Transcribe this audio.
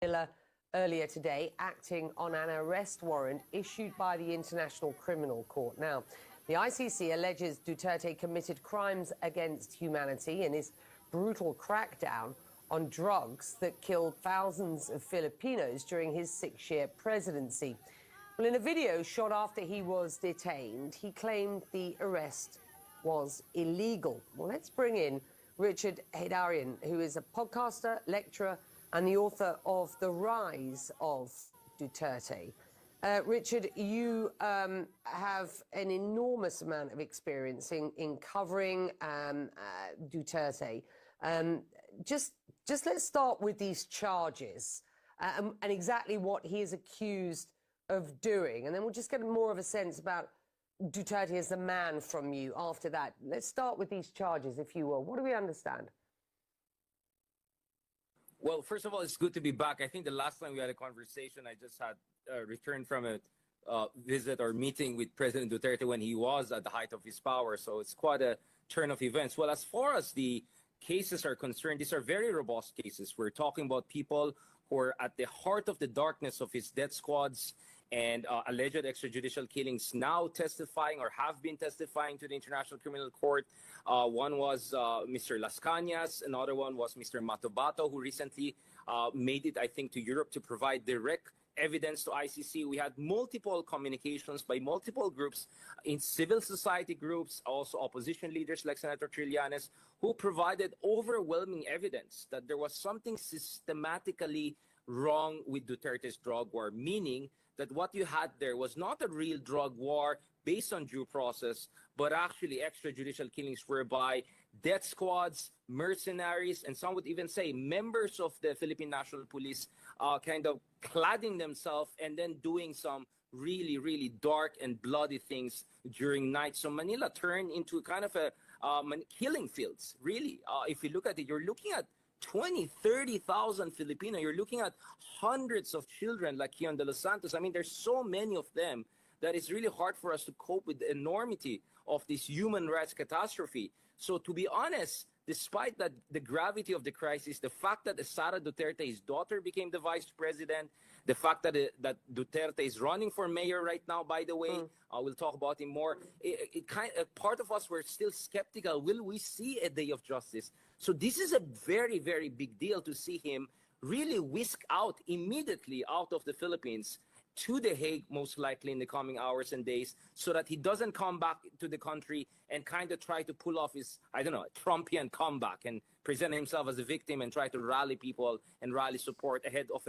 Earlier today, acting on an arrest warrant issued by the International Criminal Court. Now, the ICC alleges Duterte committed crimes against humanity in his brutal crackdown on drugs that killed thousands of Filipinos during his 6-year presidency. Well, in a video shot after he was detained, he claimed the arrest was illegal. Well, let's bring in Richard Haydarian, who is a podcaster, lecturer, and the author of The Rise of Duterte. Richard, you have an enormous amount of experience in covering Duterte. Just let's start with these charges and exactly what he is accused of doing, and then we'll just get more of a sense about Duterte as the man from you after that. Let's start with these charges, if you will. What do we understand? Well, first of all, it's good to be back. I think the last time we had a conversation, I just had returned from a visit or meeting with President Duterte when he was at the height of his power. So it's quite a turn of events. Well, as far as the cases are concerned, these are very robust cases. We're talking about people who are at the heart of the darkness of his death squads and alleged extrajudicial killings, now testifying or have been testifying to the International Criminal Court. One was Mr. Las Cañas. Another one was Mr. Matobato, who recently made it, I think, to Europe to provide direct evidence to ICC. We had multiple communications by multiple groups in civil society groups, also opposition leaders like Senator Trillanes, who provided overwhelming evidence that there was something systematically wrong with Duterte's drug war, meaning that what you had there was not a real drug war based on due process, but actually extrajudicial killings whereby death squads, mercenaries, and some would even say members of the Philippine National Police kind of cladding themselves and then doing some really, really dark and bloody things during night. So Manila turned into kind of a killing fields, really. If you look at it, you're looking at 20, 30,000 Filipino. You're looking at hundreds of children like Kion de los Santos. I mean, there's so many of them that it's really hard for us to cope with the enormity of this human rights catastrophe. So to be honest, despite that, the gravity of the crisis, the fact that Sara Duterte, his daughter, became the vice president, the fact that that Duterte is running for mayor right now, by the way, we'll talk about him more. Part of us were still skeptical. Will we see a day of justice? So this is a very, very big deal to see him really whisk out immediately out of the Philippines to The Hague, most likely in the coming hours and days, so that he doesn't come back to the country and kind of try to pull off his, I don't know, Trumpian comeback and present himself as a victim and try to rally people and rally support ahead of